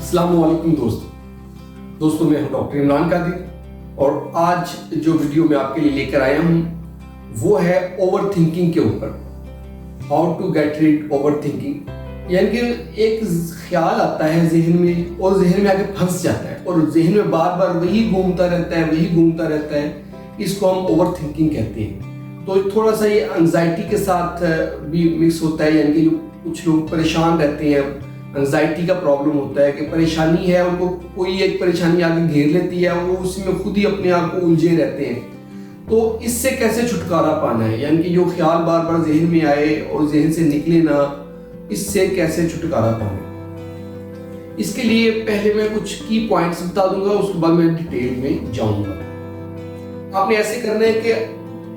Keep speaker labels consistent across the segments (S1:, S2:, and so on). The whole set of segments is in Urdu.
S1: السلام علیکم دوستوں میں ہوں ڈاکٹر عمران قادری اور آج جو ویڈیو میں آپ کے لیے لے کر آیا ہوں وہ ہے اوور تھنکنگ کے اوپر. How to get rid over thinking. یعنی کہ ایک خیال آتا ہے ذہن میں اور ذہن میں آ کے پھنس جاتا ہے اور ذہن میں بار بار وہی گھومتا رہتا ہے. اس کو ہم اوور تھنکنگ کہتے ہیں. تو تھوڑا سا یہ انگزائٹی کے ساتھ بھی مکس ہوتا ہے. یعنی کہ جو کچھ لوگ پریشان رہتے ہیں, انگزائٹی کا پرابلم ہوتا ہے کہ پریشانی ہے, ان کو کوئی ایک پریشانی آگے گھیر لیتی ہے, وہ اسی میں خود ہی اپنے آپ کو الجھے رہتے ہیں. تو اس سے کیسے چھٹکارا پانا ہے, یعنی کہ جو خیال بار بار ذہن میں آئے اور ذہن سے نکلے نہ, اس سے کیسے چھٹکارا پانا ہے. اس کے لیے پہلے میں کچھ کی پوائنٹس بتا دوں گا, اس کے بعد میں ڈیٹیل میں جاؤں گا. آپ نے ایسے کرنا ہے کہ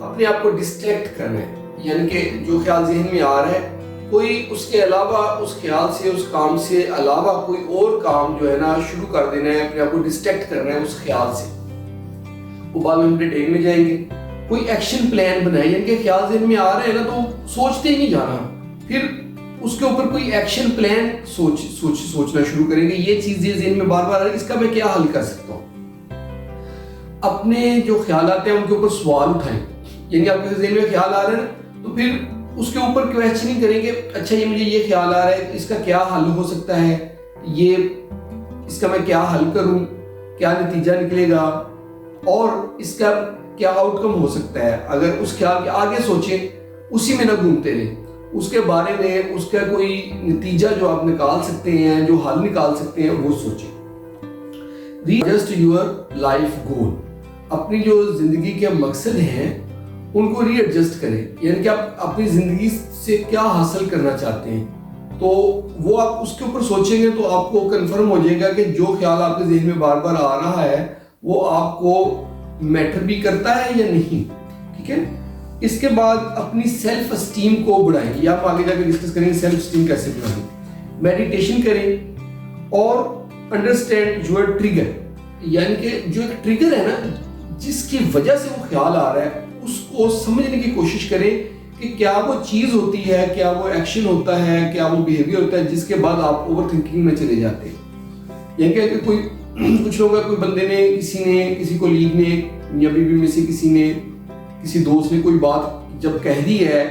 S1: اپنے آپ کو ڈسٹریکٹ کرنا ہے. یعنی کہ جو خیال ذہن میں آ رہا ہے, کوئی اس کے علاوہ اس خیال سے, اس کام سے علاوہ کوئی اور کام جو ہے نا شروع کر دینا ہے, اپنے آپ کو ڈسٹریکٹ کرنا ہے اس خیال سے. وہ بعد میں ہم ڈیٹیل میں جائیں گے. کوئی ایکشن پلان بنائے, یعنی کہ خیال ذہن میں آ رہا ہے نا تو سوچتے ہی نہیں جانا, پھر اس کے اوپر کوئی ایکشن پلان سوچنا شروع کریں گے. یہ چیز ذہن میں بار بار آ رہی ہے, اس کا میں کیا حل کر سکتا ہوں. اپنے جو خیالات ہیں ان کے اوپر سوال اٹھائیں. یعنی آپ کے ذہن میں خیال آ رہا ہے نا تو پھر اس کے اوپر کویسچننگ کریں گے, اچھا یہ مجھے یہ خیال آ رہا ہے, اس کا کیا حل ہو سکتا ہے, یہ اس کا میں کیا حل کروں, کیا نتیجہ نکلے گا اور اس کا کیا آؤٹ کم ہو سکتا ہے. اگر اس خیال کے آگے سوچیں, اسی میں نہ گھومتے رہیں, اس کے بارے میں اس کا کوئی نتیجہ جو آپ نکال سکتے ہیں, جو حل نکال سکتے ہیں وہ سوچیں. ریجسٹ یور لائف گول. اپنی جو زندگی کے مقصد ہیں ان کو ری ایڈجسٹ کریں. یعنی کہ آپ اپنی زندگی سے کیا حاصل کرنا چاہتے ہیں, تو وہ آپ اس کے اوپر سوچیں گے تو آپ کو کنفرم ہو جائے گا کہ جو خیال آپ کے ذہن میں بار بار آ رہا ہے وہ آپ کو میٹر بھی کرتا ہے یا نہیں. ٹھیک ہے. اس کے بعد اپنی سیلف اسٹیم کو بڑھائیں. یا آپ آگے جا کے ڈسکس کریں گے سیلف اسٹیم کیسے بڑھائیں. میڈیٹیشن کریں اور انڈرسٹینڈ یور ٹریگر. یعنی کہ جو ایک ٹریگر ہے نا جس کی وجہ سے وہ خیال آ رہا ہے, اس کو سمجھنے کی کوشش کریں کہ کیا وہ چیز ہوتی ہے, کیا وہ ایکشن ہوتا ہے, کیا وہ بیہیویئر ہوتا ہے جس کے بعد آپ اوور تھنکنگ میں چلے جاتے ہیں. یعنی کہ کوئی کچھ لوگ کوئی بندے نے کسی کو لیگ نے یا بیوی میں سے کسی نے کسی دوست نے کوئی بات جب کہہ دی ہے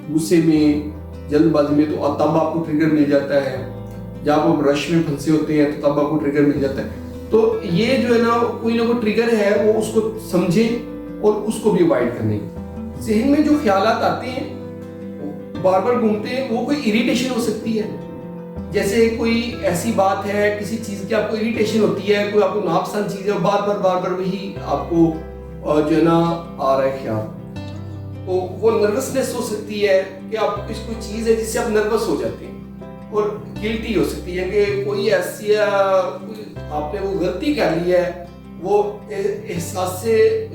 S1: غصے میں, جلد بازی میں, تو تب آپ کو ٹریگر مل جاتا ہے. جب آپ رش میں پھنسے ہوتے ہیں تو تب آپ کو ٹریگر مل جاتا ہے. تو یہ جو ہے نا کوئی نہ کوئی ٹریگر ہے, وہ اس کو سمجھیں اور اس کو بھی اوائڈ کرنے. ذہن میں جو خیالات آتے ہیں بار بار گھومتے ہیں, وہ کوئی اریٹیشن ہو سکتی ہے. جیسے کوئی ایسی بات ہے, کسی چیز کی آپ کو اریٹیشن ہوتی ہے, کوئی آپ کو ناپسند چیز ہے, بار بار وہی آپ کو جو ہے نا آ رہا ہے خیال, تو وہ نروسنس ہو سکتی ہے کہ آپ کچھ کوئی چیز ہے جس سے آپ نروس ہو جاتے ہیں. اور گلٹی ہو سکتی ہے کہ کوئی ایسی آپ نے وہ غلطی کر لی ہے, وہ احساس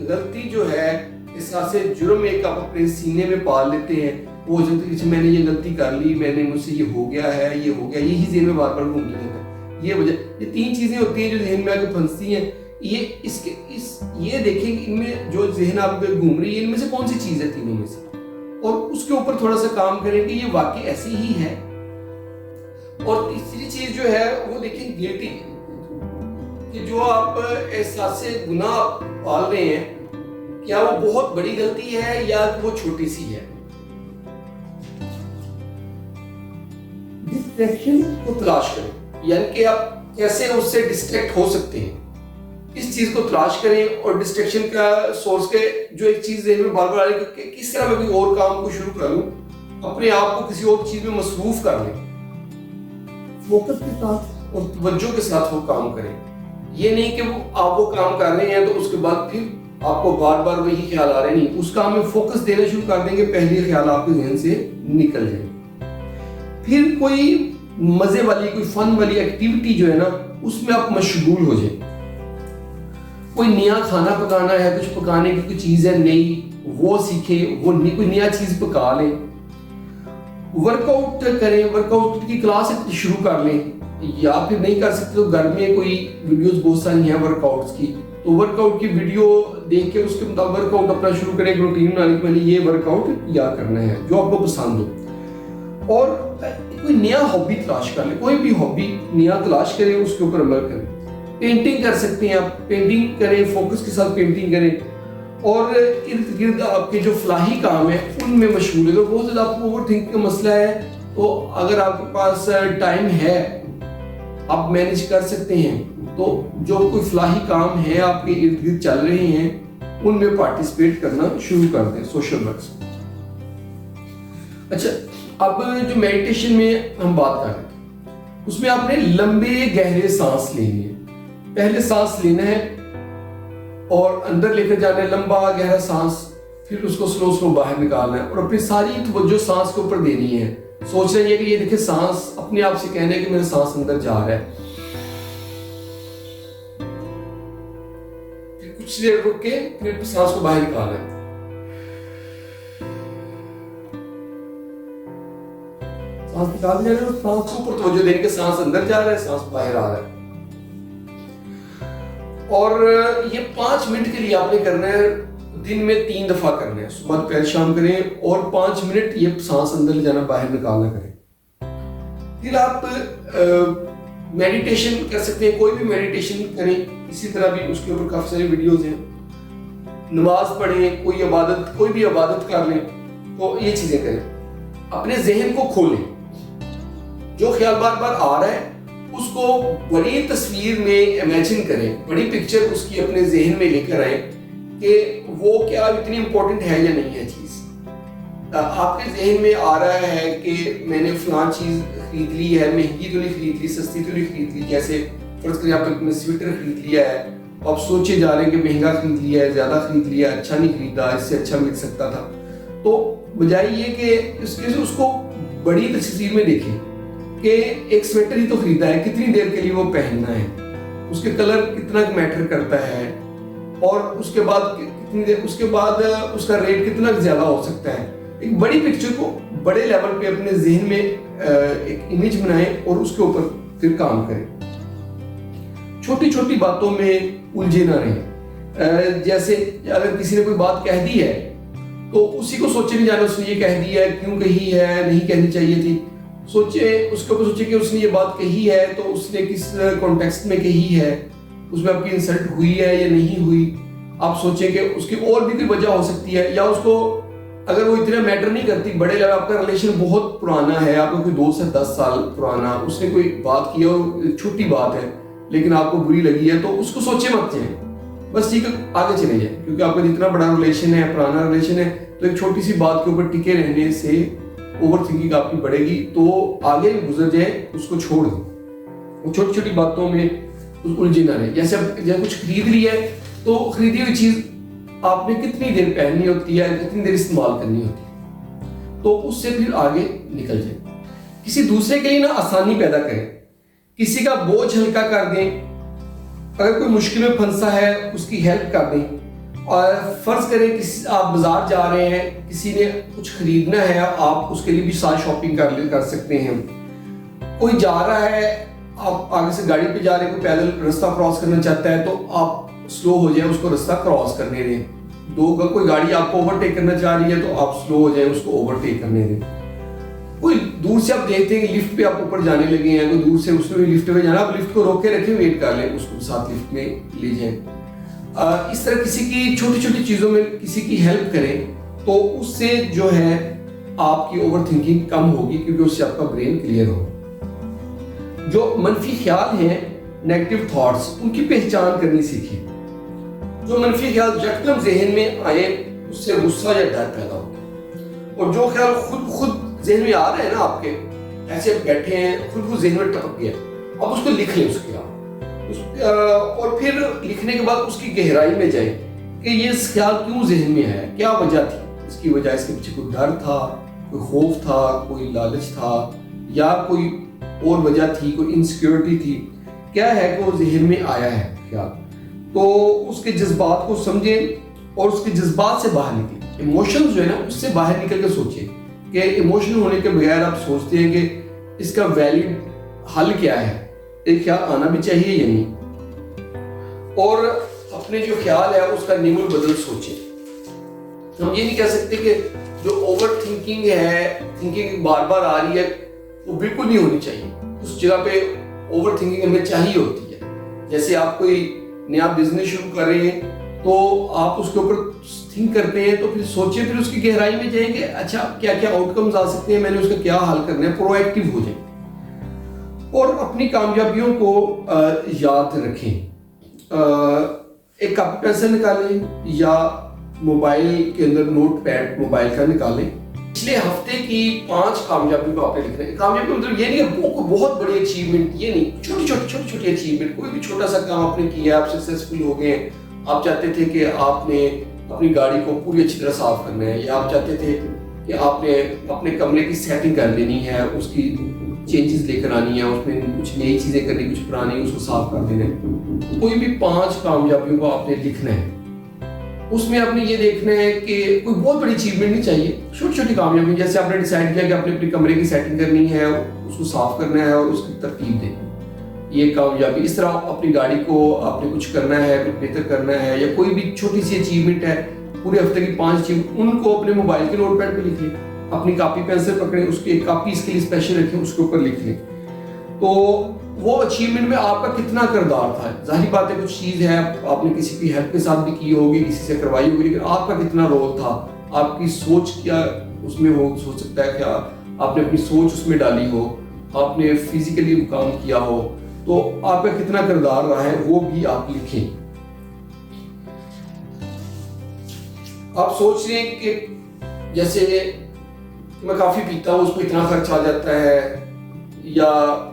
S1: غلطی جو ہے, احساس جرم ایک آپ اپنے سینے میں پال لیتے ہیں. وہ جو میں نے یہ غلطی کر لی, میں نے مجھ سے یہ ہو گیا ہے, یہ ہو گیا, یہی ذہن میں بار بار گھومتے رہتا ہے. یہ وجہ, یہ تین چیزیں ہوتی ہیں جو ذہن میں آ کے پھنستی ہیں. یہ دیکھیں کہ ان میں جو ذہن آپ پہ گھوم رہی ہے ان میں سے کون سی چیز ہے تینوں میں سے, اور اس کے اوپر تھوڑا سا کام کریں کہ یہ واقعی ایسی ہی ہے. اور تیسری چیز جو ہے وہ دیکھیں گلٹی, کہ جو آپ احساس گناہ پال رہے ہیں, کیا وہ بہت بڑی غلطی ہے یا وہ چھوٹی سی ہے. ڈسٹریکشن کو تلاش کریں. یعنی کہ آپ کیسے اس سے ڈسٹریکٹ ہو سکتے ہیں, اس چیز کو تلاش کریں. اور ڈسٹریکشن کا سورس کے جو ایک چیز ذہن میں بار بار آ رہی ہے کہ کس طرح میں کوئی اور کام کو شروع کر لوں, اپنے آپ کو کسی اور چیز میں مصروف کر لیں. فوکس کے ساتھ اور توجہ کے ساتھ وہ کام کریں. یہ نہیں کہ آپ وہ کام کر رہے ہیں تو اس کے بعد پھر آپ کو بار بار وہی خیال آ رہے نہیں. اس کام میں فوکس دینا شروع کر دیں گے, پہلے خیال آپ کے ذہن سے نکل جائیں. پھر کوئی مزے والی, کوئی فن والی ایکٹیویٹی جو ہے نا اس میں آپ مشغول ہو جائیں. کوئی نیا کھانا پکانا ہے, کچھ پکانے کی کوئی چیز ہے نئی, وہ سیکھیں, وہ کوئی نیا چیز پکا لیں. ورک آؤٹ کریں, ورک آؤٹ کی کلاس شروع کر لیں. یا پھر نہیں کر سکتے تو گھر میں کوئی ویڈیوز بہت ساری ہیں ورک آؤٹس کی, تو ورک آؤٹ کی ویڈیو دیکھ کے اس کے مطابق ورک آؤٹ اپنا شروع کریں. ایک روٹین بنانے کے لیے یہ ورک آؤٹ یا کرنا ہے جو آپ کو پسند ہو. اور کوئی نیا ہابی تلاش کر لیں, کوئی بھی ہابی نیا تلاش کریں, اس کے اوپر عمل کریں. پینٹنگ کر سکتے ہیں آپ, پینٹنگ کریں, فوکس کے ساتھ پینٹنگ کریں, اور ارد گرد آپ کے جو فلاحی کام ہیں ان میں مشغول ہے. بہت زیادہ آپ کو اوور تھنک کا مسئلہ ہے, تو اگر آپ کے پاس ٹائم ہے, آپ مینیج کر سکتے ہیں, تو جو کوئی فلاحی کام ہے آپ کے ارد گرد چل رہے ہیں ان میں پارٹیسپیٹ کرنا شروع کر دیں, سوشل ورکس. اچھا, اب جو میڈیٹیشن میں ہم بات کر رہے ہیں, اس میں آپ نے لمبے گہرے سانس لینے ہیں. پہلے سانس لینا ہے اور اندر لے کر جانا ہے, لمبا گہرا سانس, پھر اس کو سلو سلو باہر نکالنا ہے, اور اپنی ساری توجہ سانس کے اوپر دینی ہے. سوچنا یہ کہ یہ دیکھیں سانس, اپنے آپ سے کہنا ہے کہ میرا سانس اندر جا رہا ہے. پھر کچھ دیر رک کے پھر سانس کو باہر نکالنا ہے. سانس نکال دیا ہے, سانس کے اوپر توجہ دیں کہ سانس اندر جا رہا ہے, سانس باہر آ رہا ہے. اور یہ 5 منٹ کے لیے آپ نے کرنا ہے, دن میں 3 دفعہ کرنا ہے, صبح دوپہر شام کریں, اور 5 منٹ یہ سانس اندر جانا باہر نکالنا کریں. پھر آپ میڈیٹیشن کر سکتے ہیں, کوئی بھی میڈیٹیشن کریں, اسی طرح بھی اس کے اوپر کافی ساری ویڈیوز ہیں. نماز پڑھیں, کوئی عبادت, کوئی بھی عبادت کر لیں, تو یہ چیزیں کریں. اپنے ذہن کو کھولیں, جو خیال بار بار آ رہا ہے اس کو بڑی تصویر میں امیجن کریں, بڑی پکچر اس کی اپنے ذہن میں لے کر آئیں کہ وہ کیا اتنی امپورٹنٹ ہے یا نہیں ہے چیز. آپ کے ذہن میں آ رہا ہے کہ میں نے فلاں چیز خرید لی ہے, مہنگی تو نہیں خرید لی, سستی تو نہیں خرید لی. جیسے فرض کریں آپ نے سویٹر خرید لیا ہے, آپ سوچے جا رہے ہیں کہ مہنگا خرید لیا ہے, زیادہ خرید لیا ہے, اچھا نہیں خریدا, اس سے اچھا مل سکتا تھا. تو بجائے یہ کہ اس کو بڑی تصویر میں دیکھیں کہ ایک سویٹر ہی تو خریدا ہے, کتنی دیر کے لیے وہ پہننا ہے, اس کے کلر کتنا میٹر کرتا ہے, اور اس کے بعد کتنی دیر, اس کے بعد اس کا ریٹ کتنا زیادہ ہو سکتا ہے. ایک بڑی پکچر کو بڑے لیول پہ اپنے ذہن میں ایک امیج بنائیں اور اس کے اوپر پھر کام کریں. چھوٹی چھوٹی باتوں میں الجھے نہ رہیں. جیسے اگر کسی نے کوئی بات کہہ دی ہے تو اسی کو سوچے نہیں جانا اس نے یہ کہہ دی ہے, کیوں کہی ہے, نہیں کہنی چاہیے تھی. سوچے اس کے اوپر, سوچے کہ اس نے یہ بات کہی ہے تو اس نے کس کانٹیکسٹ میں کہی ہے, اس میں آپ کی انسلٹ ہوئی ہے یا نہیں ہوئی. آپ سوچیں کہ اس کی اور بھی کوئی وجہ ہو سکتی ہے, یا اس کو اگر وہ اتنا میٹر نہیں کرتی, بڑے لیول آپ کا ریلیشن بہت پرانا ہے, آپ کو کوئی 2 سے 10 سال پرانا, اس نے کوئی بات کی اور چھوٹی بات ہے لیکن آپ کو بری لگی ہے, تو اس کو سوچے مت جائیں, بس ٹھیک ہے آگے چلے جائیں. کیونکہ آپ کا جتنا بڑا ریلیشن ہے, پرانا ریلیشن ہے, تو ایک چھوٹی سی بات کے اوپر ٹکے رہنے سے اوور تھنکنگ آپ کی بڑھے گی. تو آگے گزر جائیں, اس کو چھوڑ دیں, وہ چھوٹی چھوٹی باتوں میں الجھے نہ رہیں. جیسے اب کچھ خرید لی ہے تو خریدی ہوئی چیز آپ نے کتنی دیر پہننی ہوتی ہے, کتنی دیر استعمال کرنی ہوتی ہے, تو اس سے پھر آگے نکل جائیں. کسی دوسرے کے لیے نا آسانی پیدا کریں, کسی کا بوجھ ہلکا کر دیں. اگر کوئی مشکل میں پھنسا ہے اس کی ہیلپ کر دیں. اور فرض کریں آپ بازار جا رہے ہیں, کسی نے کچھ خریدنا ہے, آپ اس کے لیے بھی ساتھ شاپنگ کر سکتے ہیں. کوئی جا رہا ہے, آپ آگے سے گاڑی پہ جا رہے ہیں, کوئی پیدل رستہ کراس کرنا چاہتا ہے تو آپ سلو ہو جائیں, اس کو رستہ کراس کرنے دیں. کوئی گاڑی آپ کو اوورٹیک کرنا چاہ رہی ہے تو آپ سلو ہو جائیں, اس کو اوورٹیک کرنے دیں. کوئی دور سے آپ دیکھتے ہیں کہ لفٹ پہ آپ اوپر جانے لگے ہیں, کوئی دور سے اس میں بھی لفٹ پہ جانا, آپ لفٹ کو روک کے رکھیں, ویٹ کر لیں, اس کو ساتھ لفٹ میں لے جائیں. اس طرح کسی کی چھوٹی چھوٹی چیزوں میں کسی کی ہیلپ کریں, تو اس سے جو ہے آپ کی اوور تھنکنگ کم ہوگی, کیونکہ اس سے آپ کا برین کلیئر ہوگا. جو منفی خیال ہیں, نیگیٹو تھاٹس, ان کی پہچان کرنی سیکھیں. جو منفی خیال یکدم ذہن میں آئے اس سے غصہ یا ڈر پیدا ہوتا ہے, اور جو خیال خود ذہن میں آ رہے ہیں نا, آپ کے ایسے بیٹھے ہیں, خود ذہن میں ٹپک گیا, اب اس کو لکھ لیں اس خیال, اور پھر لکھنے کے بعد اس کی گہرائی میں جائیں کہ یہ خیال کیوں ذہن میں آیا, کیا وجہ تھی. اس کی وجہ اس کے پیچھے کوئی ڈر تھا, کوئی خوف تھا, کوئی لالچ تھا, یا کوئی اور وجہ تھی, کوئی انسیکیورٹی تھی, کیا ہے کہ وہ ذہن میں آیا ہے خیال. تو اس کے جذبات کو سمجھیں اور اس کے جذبات سے باہر نکلیں. ایموشنز جو ہے نا, اس سے باہر نکل کے سوچیں کہ ایموشنل ہونے کے بغیر آپ سوچتے ہیں کہ اس کا ویلڈ حل کیا ہے, ایک خیال آنا بھی چاہیے یا نہیں. اور اپنے جو خیال ہے اس کا نیم البدل سوچیں. ہم یہ نہیں کہہ سکتے کہ جو اوور تھنکنگ ہے, تھنکنگ بار بار آ رہی ہے, وہ بالکل نہیں ہونی چاہیے. اس جگہ پہ اوور تھنکنگ ہمیں چاہیے ہوتی ہے. جیسے آپ کوئی نیا بزنس شروع کر رہے ہیں تو آپ اس کے اوپر تھنک کرتے ہیں تو پھر سوچیں, پھر اس کی گہرائی میں جائیں کہ اچھا کیا کیا آؤٹ کمز آ سکتے ہیں, میں نے اس کا کیا حل کرنا ہے, پرو ایکٹیو ہو جائیں اور اپنی کامیابیوں کو یاد رکھیں. ایک کاپی پینسل نکالیں یا موبائل کے اندر نوٹ پیڈ موبائل کا نکالیں. پچھلے ہفتے کی 5 کامیابیوں کو آپ نے لکھنا ہے. کامیابی مطلب یہ نہیں ہے کوئی بہت بڑی اچیومنٹ, یہ نہیں, چھوٹی اچیومنٹ. کوئی بھی چھوٹا سا کام آپ نے کیا, آپ سکسیسفل ہو گئے. آپ چاہتے تھے کہ آپ نے اپنی گاڑی کو پوری اچھی طرح صاف کرنا ہے, یا آپ چاہتے تھے کہ آپ نے اپنے کمرے کی سیٹنگ کر لینی ہے, اس کی چینجز لے کر آنی ہے, اس میں کچھ نئی چیزیں کرنی, کچھ پرانی, اس کو صاف کر دینا ہے. کوئی بھی 5 کامیابیوں کو آپ نے لکھنا ہے. اس میں آپ نے یہ دیکھنا ہے کہ کوئی بہت بڑی اچیومنٹ نہیں چاہیے, چھوٹی چھوٹی کامیابی. جیسے آپ نے ڈیسائیڈ کیا کہ آپ نے اپنے کمرے کی سیٹنگ کرنی ہے, اس کو صاف کرنا ہے اور اس کی ترتیب دینی, یہ کامیابی. اس طرح اپنی گاڑی کو آپ نے کچھ کرنا ہے, کچھ بہتر کرنا ہے, یا کوئی بھی چھوٹی سی اچیومنٹ ہے, پورے ہفتے کی 5 اچیومنٹ, ان کو اپنے موبائل کے نوٹ پیڈ پہ لکھ لیں. اپنی کاپی پینسل پکڑیں, اس کی ایک کاپی اس کے لیے اسپیشل رکھیں, اس کے اوپر لکھ لیں. تو وہ اچیومنٹ میں آپ کا کتنا کردار تھا. ظاہری بات ہے کچھ چیز ہے آپ نے کسی کی ہیلپ کے ساتھ بھی کی ہوگی, کسی سے کروائی ہوگی, لیکن آپ کا کتنا رول تھا, آپ کی سوچ کیا اس میں ہو سکتا ہے, کیا آپ نے اپنی سوچ اس میں ڈالی ہو, آپ نے فزیکلی کام کیا ہو, تو آپ کا کتنا کردار رہا ہے وہ بھی آپ لکھیں. آپ سوچ رہے ہیں کہ جیسے میں کافی پیتا ہوں, اس میں اتنا خرچ آ جاتا ہے, یا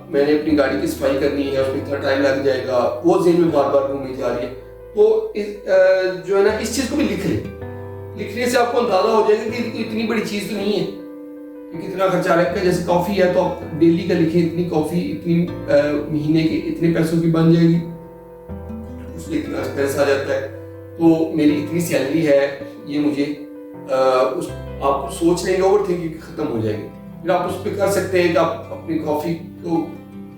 S1: میں نے اپنی گاڑی کی صفائی کرنی ہے, اس میں اتنا ٹائم لگ جائے گا, وہ ذہن میں بار بار گھومتی جا رہی ہے. تو جو ہے نا اس چیز کو بھی لکھ لیں. لکھنے سے آپ کو اندازہ ہو جائے گا کہ اتنی بڑی چیز تو نہیں ہے کہ کتنا خرچہ آ رہا ہے. جیسے کافی ہے تو آپ ڈیلی کا لکھیں, اتنی کافی اتنی مہینے کے اتنے پیسوں کی بن جائے گی, اس میں اتنا پیسہ آ جاتا ہے, تو میری اتنی سیلری ہے, یہ مجھے آپ سوچ رہے ہیں, اوور تھنکنگ ختم ہو جائے گی. پھر آپ اس پہ کر سکتے ہیں کہ آپ اپنی کافی کو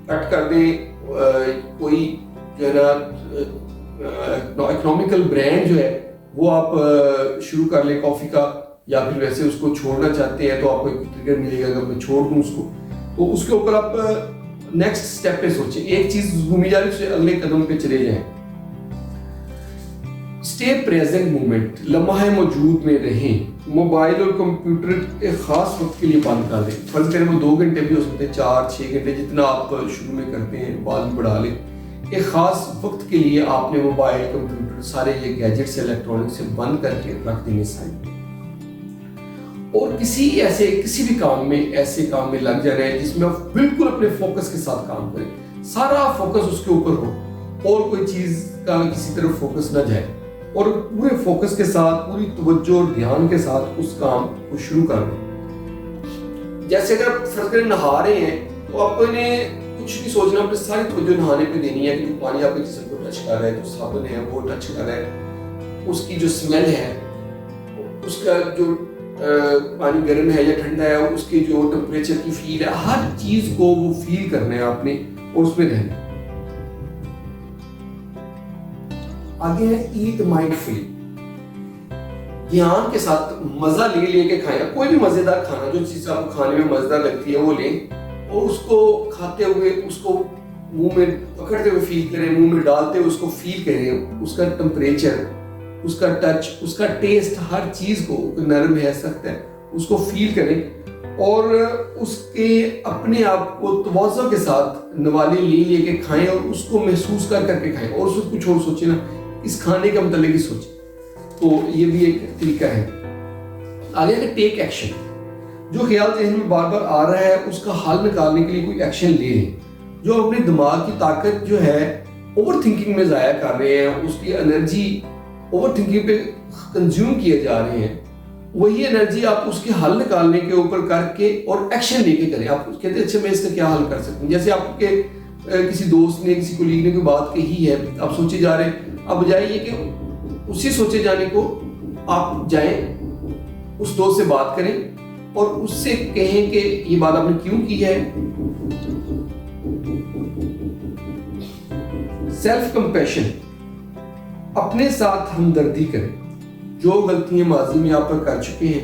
S1: کٹ کر دیں, کوئی جو ہے نا اکنامیکل برانڈ جو ہے وہ آپ شروع کر لیں کافی کا, یا پھر ویسے اس کو چھوڑنا چاہتے ہیں تو آپ کو ایک ٹریگر ملے گا کہ میں چھوڑ دوں اس کو. تو اس کے اوپر آپ نیکسٹ اسٹیپ پہ سوچیں, ایک چیز گھومی جا رہی ہے, اگلے قدم پہ چلے جائیں. اسٹے پریزنٹ مومنٹ, لمحہ موجود میں رہیں. موبائل اور کمپیوٹر ایک خاص وقت کے لیے بند کر دیں. فرض کریں وہ 2 گھنٹے بھی ہو سکتے ہیں, 4-6 گھنٹے, جتنا آپ شروع میں کرتے ہیں بعد میں بڑھا لیں. ایک خاص وقت کے لیے آپ نے موبائل, کمپیوٹر, سارے یہ گیجٹس الیکٹرانک سے بند کر کے رکھ دینے سائڈ. اور کسی بھی کام میں ایسے کام میں لگ جانا ہے جس میں آپ بالکل اپنے فوکس کے ساتھ کام کریں, سارا فوکس اس کے اوپر ہو, اور کوئی چیز کا کسی طرف فوکس نہ جائے, اور پورے فوکس کے ساتھ, پوری توجہ اور دھیان کے ساتھ اس کام کو شروع کر دیں. جیسے اگر آپ فرض کریں نہا رہے ہیں تو آپ کو کچھ نہیں سوچنا, اپنے ساری توجہ نہانے پہ دینی ہے کہ پانی آپ کے جسم کو ٹچ کر رہا ہے, جو صابن ہے وہ ٹچ کر رہا ہے, اس کی جو اسمیل ہے, اس کا جو پانی گرم ہے یا ٹھنڈا ہے, اس کے جو ٹمپریچر کی فیل ہے, ہر چیز کو وہ فیل کرنا ہے آپ نے, اور اس میں رہنا. آگے ہے ایٹ مائنڈفلی, دھیان کے ساتھ مزہ لے کے کھائیں. کوئی بھی مزیدار کھانا, جو چیز آپ کو کھانے میں مزیدار لگتی ہے وہ لیں, اور اس کو کھاتے ہوئے اس کو منہ میں پکڑتے ہوئے فیل کریں, منہ میں ڈالتے ہوئے اس کو فیل کریں, اس کا ٹمپریچر, اس کا ٹچ, اس کا ٹیسٹ, ہر چیز کو, نرم ہے, سخت ہے, اس کو فیل کریں, اور اس کے اپنے آپ کو توازن کے ساتھ نوالے لے کے کھائیں, اور اس کو محسوس کر کے کھائیں, اور اس کو کچھ اور سوچیں نا, اس کھانے کا متعلق ہی سوچیں. تو یہ بھی ایک طریقہ ہے. آگے ہے ٹیک ایکشن. جو خیال ذہن میں بار بار آ رہا ہے اس کا حل نکالنے کے لیے کوئی ایکشن لے لیں. جو اپنے دماغ کی طاقت جو ہے اوور تھنکنگ میں ضائع کر رہے ہیں, اس کی انرجی اوور تھنکنگ پہ کنزیوم کیے جا رہے ہیں, وہی انرجی آپ اس کے حل نکالنے کے اوپر کر کے اور ایکشن لے کے کریں. آپ کہتے ہیں اچھا میں اس کا کیا حل کر سکتا ہوں. جیسے آپ کے کسی دوست نے, کسی کولیگ نے کوئی بات کہی ہے, آپ سوچے جا رہے ہیں, اب بجائے یہ کہ اسی سوچے جانے کو آپ جائیں, اس دوست سے بات کریں اور اس سے کہیں کہ یہ بات آپ نے کیوں کی ہے. سیلف کمپیشن, اپنے ساتھ ہمدردی کریں. جو غلطیاں ماضی میں آپ پر کر چکے ہیں